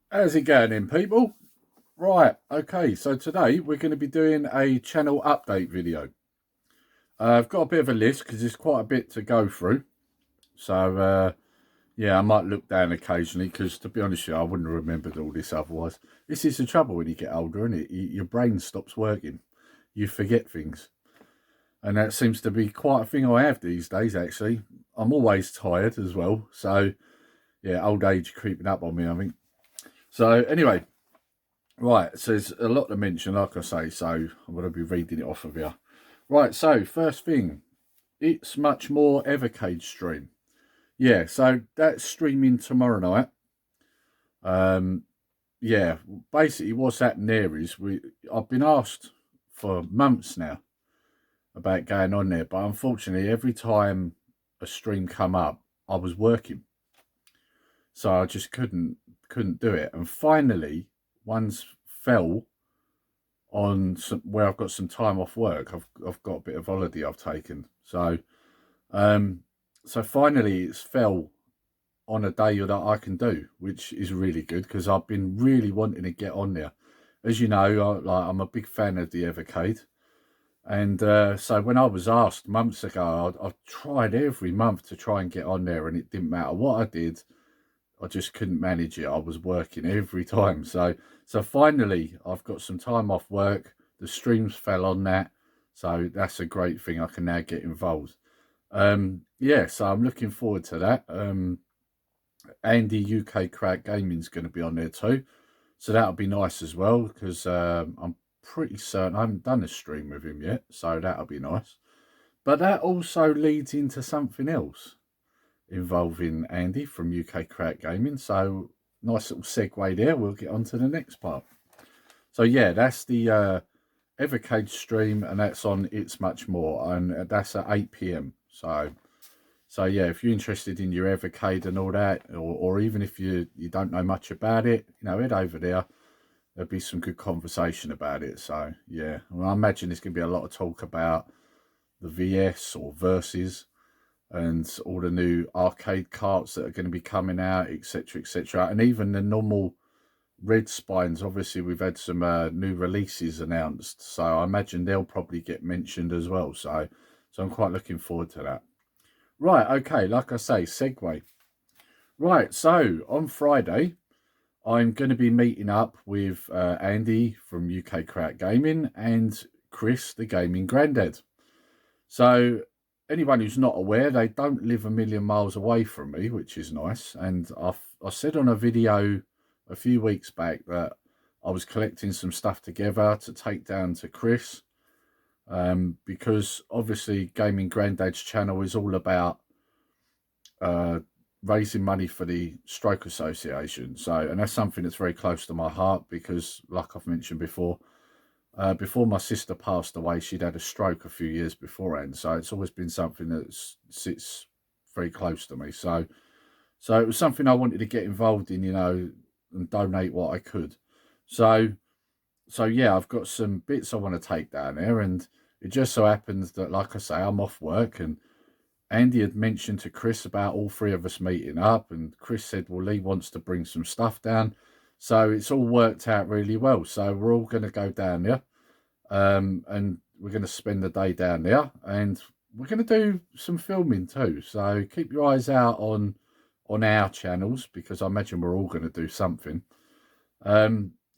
How's it going then, people? Right, okay, so today we're going to be doing a channel update video. I've got a bit of a list because there's quite a bit to go through. So, yeah, I might look down occasionally because, to be honest with you, I wouldn't have remembered all this otherwise. This is the trouble when you get older, isn't it? Your brain stops working. You forget things. And that seems to be quite a thing I have these days, actually. I'm always tired as well. So, yeah, old age creeping up on me, I think. So, anyway, right, so there's a lot to mention, like I say, so I'm going to be reading it off of here. Right, so first thing, it's much more Evercade stream. Yeah, so that's streaming tomorrow night. Um, yeah, basically what's happened there is I've been asked for months now about going on there, but unfortunately every time a stream come up, I was working, so I just couldn't do it. And finally, one's fell on where I've got some time off work. I've got a bit of holiday I've taken. Um so finally it's fell on a day that I can do, which is really good because I've been really wanting to get on there. As you know, I'm a big fan of the Evercade. And so when I was asked months ago, I've tried every month to try and get on there, and it didn't matter what I did. I just couldn't manage it. I was working every time. So finally, I've got some time off work. The streams fell on that, so that's a great thing. I can now get involved. Yeah, so I'm looking forward to that. Andy UK Crack Gaming's going to be on there too, so that'll be nice as well because I'm pretty certain I haven't done a stream with him yet, so that'll be nice. But that also leads into something else involving Andy from UK Crack Gaming. So nice little segue there. We'll get on to the next part. So yeah, that's the Evercade stream, and that's on It's Much More, and that's at 8 p.m. So yeah, if you're interested in your Evercade and all that, or even if you don't know much about it, head over there. There'll be some good conversation about it. So yeah, well, I imagine there's going to be a lot of talk about the VS or Versus and all the new arcade carts that are going to be coming out, etc., etc., and even the normal red spines. Obviously, we've had some new releases announced, so I imagine they'll probably get mentioned as well. So I'm quite looking forward to that. Right, okay, like I say, segue. Right, so on Friday, I'm going to be meeting up with Andy from UK Crack Gaming and Chris, the gaming granddad. So anyone who's not aware, they don't live a million miles away from me, which is nice. And I said on a video a few weeks back that I was collecting some stuff together to take down to Chris, because obviously Gaming Granddad's channel is all about uh, raising money for the Stroke Association. And that's something that's very close to my heart because, like I've mentioned before my sister passed away, she'd had a stroke a few years beforehand. So it's always been something that sits very close to me. So it was something I wanted to get involved in, and donate what I could. So so yeah, I've got some bits I want to take down there, and it just so happens that, like I say, I'm off work, and Andy had mentioned to Chris about all three of us meeting up, and Chris said, well, Lee wants to bring some stuff down. So it's all worked out really well. So we're all going to go down there, and we're going to spend the day down there, and we're going to do some filming too. So keep your eyes out on our channels because I imagine we're all going to do something.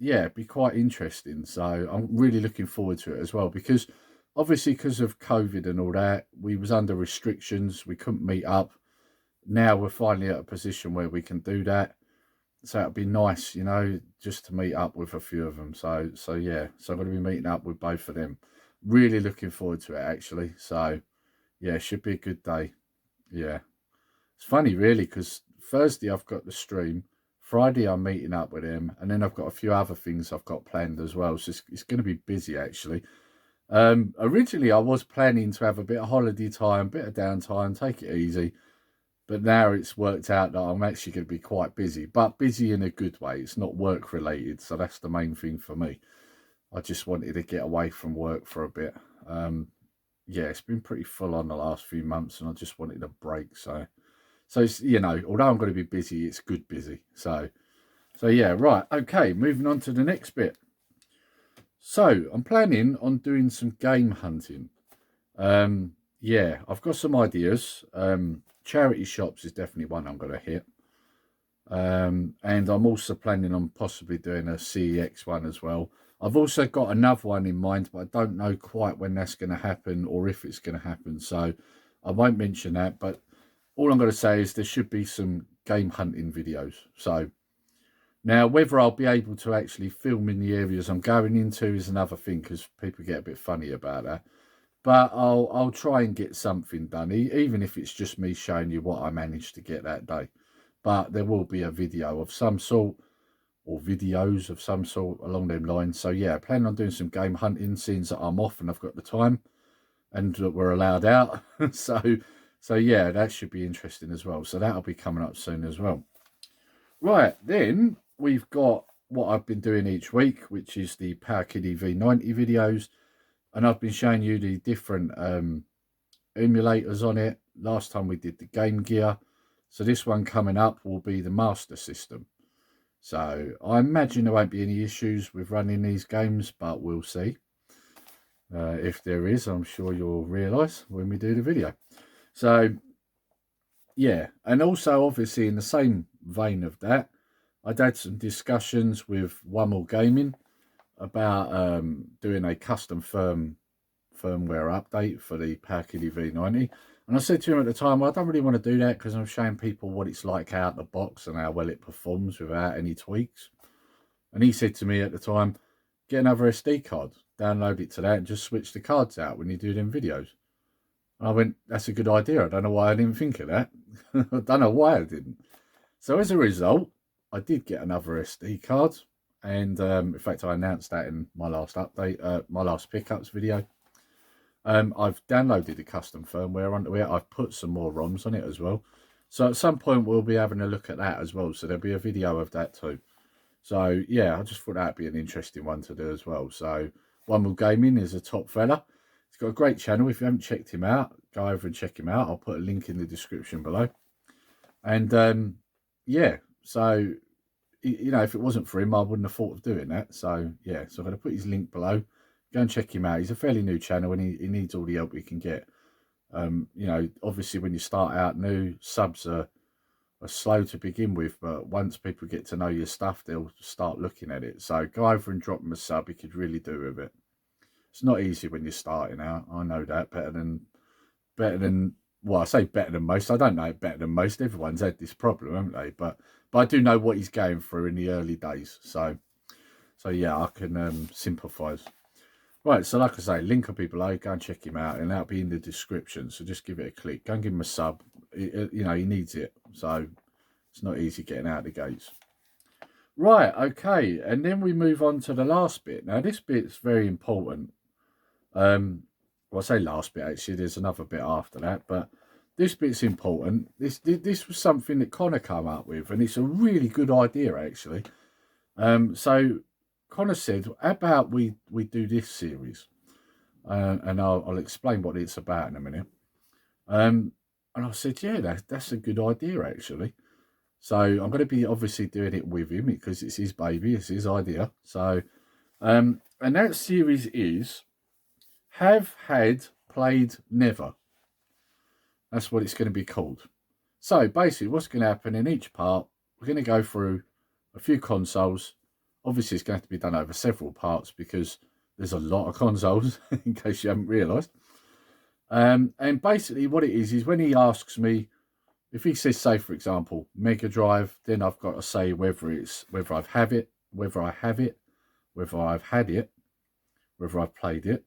Yeah, it'd be quite interesting. So I'm really looking forward to it as well because obviously because of COVID and all that, we was under restrictions. We couldn't meet up. Now we're finally at a position where we can do that. So it'd be nice, just to meet up with a few of them. So yeah, so I'm going to be meeting up with both of them. Really looking forward to it actually. So yeah, it should be a good day. Yeah, it's funny really because Thursday I've got the stream. Friday I'm meeting up with him, and then I've got a few other things I've got planned as well. So it's going to be busy actually. Originally I was planning to have a bit of holiday time, bit of downtime, take it easy. But now it's worked out that I'm actually going to be quite busy, but busy in a good way. It's not work related, so that's the main thing for me. I just wanted to get away from work for a bit. Yeah, it's been pretty full on the last few months, and I just wanted a break. So it's, although I'm going to be busy, it's good busy. So yeah, right, okay, moving on to the next bit. So I'm planning on doing some game hunting. Yeah, I've got some ideas. Charity shops is definitely one I'm going to hit. And I'm also planning on possibly doing a CEX one as well. I've also got another one in mind, but I don't know quite when that's going to happen or if it's going to happen. So I won't mention that, but all I'm going to say is there should be some game hunting videos. So now whether I'll be able to actually film in the areas I'm going into is another thing, because people get a bit funny about that. But I'll try and get something done, even if it's just me showing you what I managed to get that day. But there will be a video of some sort, or videos of some sort along them lines. So yeah, I plan on doing some game hunting, since that I'm off and I've got the time and that we're allowed out. so yeah, that should be interesting as well. So that'll be coming up soon as well. Right, then we've got what I've been doing each week, which is the Power Kiddy V90 videos. And I've been showing you the different emulators on it. Last time we did the Game Gear. So this one coming up will be the Master System. So I imagine there won't be any issues with running these games, but we'll see. If there is, I'm sure you'll realise when we do the video. So yeah, and also obviously in the same vein of that, I'd had some discussions with wuMMle Gaming about doing a custom firmware update for the Power Kiddy V90. And I said to him at the time, well, I don't really want to do that because I'm showing people what it's like out the box and how well it performs without any tweaks. And he said to me at the time, get another SD card, download it to that and just switch the cards out when you do them videos. And I went, that's a good idea. I don't know why I didn't think of that. I don't know why I didn't. So as a result, I did get another SD card. And in fact, I announced that in my last update, my last pickups video. I've downloaded the custom firmware onto it. I've put some more ROMs on it as well. So at some point we'll be having a look at that as well. So there'll be a video of that too. So yeah, I just thought that'd be an interesting one to do as well. So wuMMle Gaming is a top fella. He's got a great channel. If you haven't checked him out, go over and check him out. I'll put a link in the description below. And yeah, so you know, if it wasn't for him, I wouldn't have thought of doing that. So yeah, so I'm going to put his link below. Go and check him out. He's a fairly new channel and he needs all the help he can get. You know, obviously when you start out new, subs are slow to begin with, but once people get to know your stuff, they'll start looking at it. So go over and drop him a sub. He could really do with it. It's not easy when you're starting out. I know that better than well, I say better than most. I don't know it better than most. Everyone's had this problem, haven't they? But I do know what he's going through in the early days. So yeah, I can sympathise. Right, so like I say, link will be below. Go and check him out, and that'll be in the description. So just give it a click. Go and give him a sub. You know, he needs it. So it's not easy getting out the gates. Right, okay, and then we move on to the last bit. Now, this bit's very important. Well, I say last bit, actually. There's another bit after that, but this bit's important. This was something that Connor came up with, and it's a really good idea, actually. So Connor said, how about we do this series? And I'll explain what it's about in a minute. And I said, yeah, that's a good idea, actually. So I'm going to be obviously doing it with him because it's his baby, it's his idea. So, and that series is Have Had Played Never. That's what it's going to be called. So basically what's going to happen in each part, we're going to go through a few consoles. Obviously it's going to have to be done over several parts because there's a lot of consoles, in case you haven't realised. And basically what it is when he asks me, if he says, say for example, Mega Drive, then I've got to say whether I've had it, whether I've had it, whether I've played it,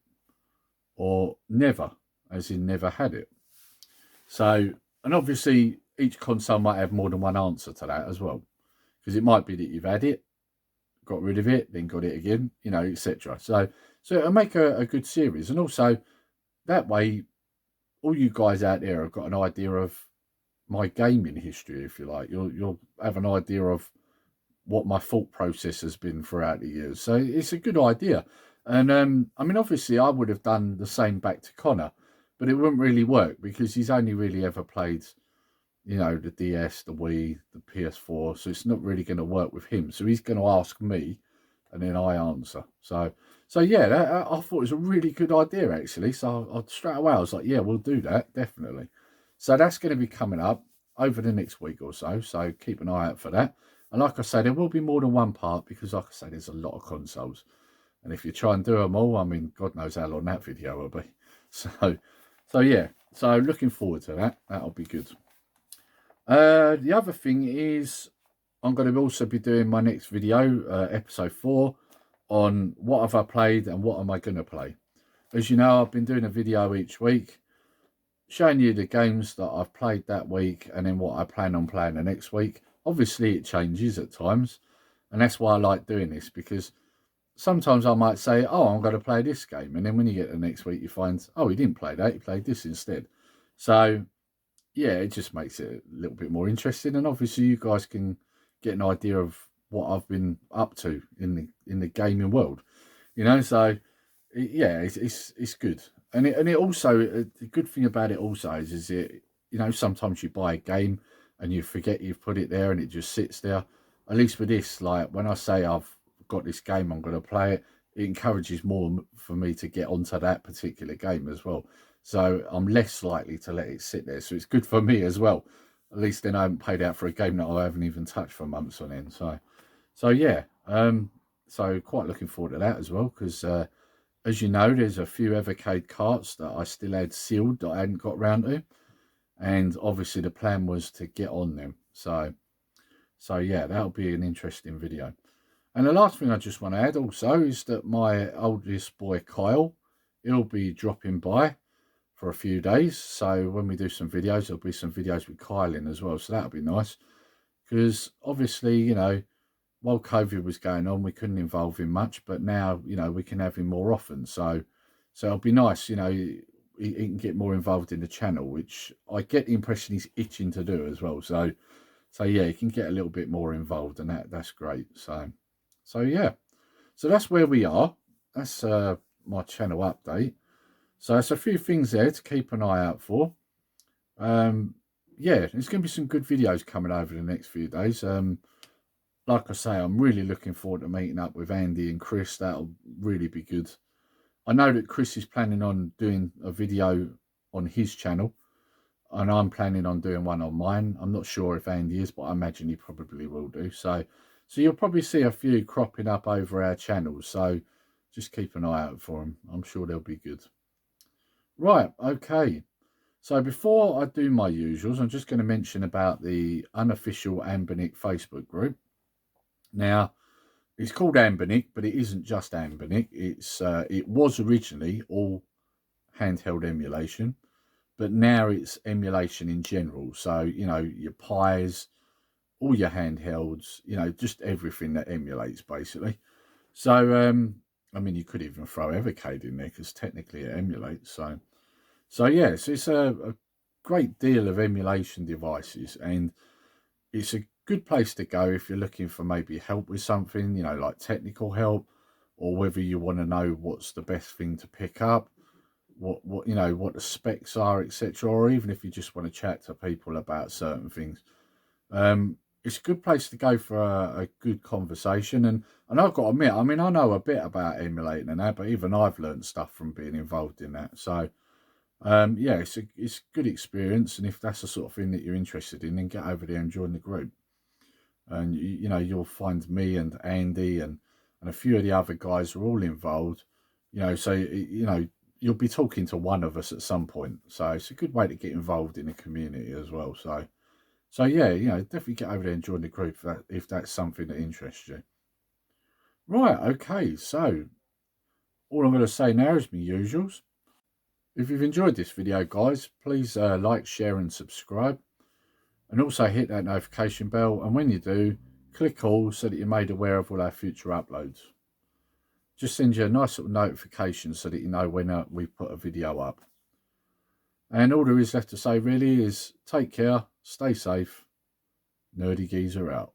or never, as in never had it. So, and obviously each console might have more than one answer to that as well, because it might be that you've had it, got rid of it, then got it again, you know, etc. So it'll make a good series, and also that way, all you guys out there have got an idea of my gaming history, if you like. You'll have an idea of what my thought process has been throughout the years. So it's a good idea. And I mean, obviously I would have done the same back to Connor, but it wouldn't really work because he's only really ever played you know, the DS, the Wii, the PS4. So it's not really going to work with him. So he's going to ask me, and then I answer. So yeah, I thought it was a really good idea actually. So I straight away I was like, yeah, we'll do that definitely. So that's going to be coming up over the next week or so. So keep an eye out for that. And like I say, there will be more than one part because, like I say, there's a lot of consoles. And if you try and do them all, I mean, God knows how long that video will be. So yeah. So looking forward to that. That'll be good. The other thing is I'm going to also be doing my next video, episode 4, on what have I played and what am I going to play. As you know, I've been doing a video each week showing you the games that I've played that week and then what I plan on playing the next week. Obviously, it changes at times, and that's why I like doing this, because sometimes I might say, oh, I'm going to play this game, and then when you get the next week, you find, oh, he didn't play that, he played this instead. So yeah, it just makes it a little bit more interesting, and obviously you guys can get an idea of what I've been up to in the gaming world, you know. So yeah, it's good, and it also, the good thing about it also is it, you know, sometimes you buy a game and you forget you've put it there and it just sits there. At least with this, like when I say I've got this game, I'm going to play it, it encourages more for me to get onto that particular game as well. So I'm less likely to let it sit there. So it's good for me as well. At least then I haven't paid out for a game that I haven't even touched for months on end. So yeah, so quite looking forward to that as well, because as you know, there's a few Evercade carts that I still had sealed that I hadn't got round to, and obviously the plan was to get on them. So yeah, that'll be an interesting video. And the last thing I just want to add also is that my oldest boy Kyle, he'll be dropping by for a few days. So when we do some videos, there'll be some videos with Kyle in as well. So that'll be nice, because obviously, you know, while COVID was going on, we couldn't involve him much, but now, you know, we can have him more often. So it'll be nice, you know, he can get more involved in the channel, which I get the impression he's itching to do as well. So yeah, he can get a little bit more involved, and that's great. So yeah, so that's where we are. That's my channel update. So there's a few things there to keep an eye out for. Yeah, there's going to be some good videos coming over the next few days. Like I say, I'm really looking forward to meeting up with Andy and Chris. That'll really be good. I know that Chris is planning on doing a video on his channel, and I'm planning on doing one on mine. I'm not sure if Andy is, but I imagine he probably will do. So you'll probably see a few cropping up over our channels. So just keep an eye out for them. I'm sure they'll be good. Right, okay. So before I do my usuals, I'm just going to mention about the Unofficial Anbernic Facebook group. Now, it's called Anbernic, but it isn't just Anbernic. It was originally all handheld emulation, but now it's emulation in general. So, you know, your Pis, all your handhelds, you know, just everything that emulates basically. So, I mean, you could even throw Evercade in there because technically it emulates. So yes, it's a great deal of emulation devices, and it's a good place to go if you're looking for maybe help with something, you know, like technical help, or whether you want to know what's the best thing to pick up, what you know, what the specs are, etc., or even if you just want to chat to people about certain things. It's a good place to go for a good conversation. And I've got to admit, I mean, I know a bit about emulating and that, but even I've learned stuff from being involved in that. So yeah, it's a good experience, and if that's the sort of thing that you're interested in, then get over there and join the group. And you know, you'll find me and Andy and a few of the other guys are all involved. You know, so you know, you'll be talking to one of us at some point. So it's a good way to get involved in the community as well. So yeah, you know, definitely get over there and join the group if that's something that interests you. Right, okay, so all I'm going to say now is my usuals. If you've enjoyed this video, guys, please like, share and subscribe. And also hit that notification bell. And when you do, click all so that you're made aware of all our future uploads. Just send you a nice little notification so that you know when we put a video up. And all there is left to say really is take care, stay safe. Nerdy Geezer out.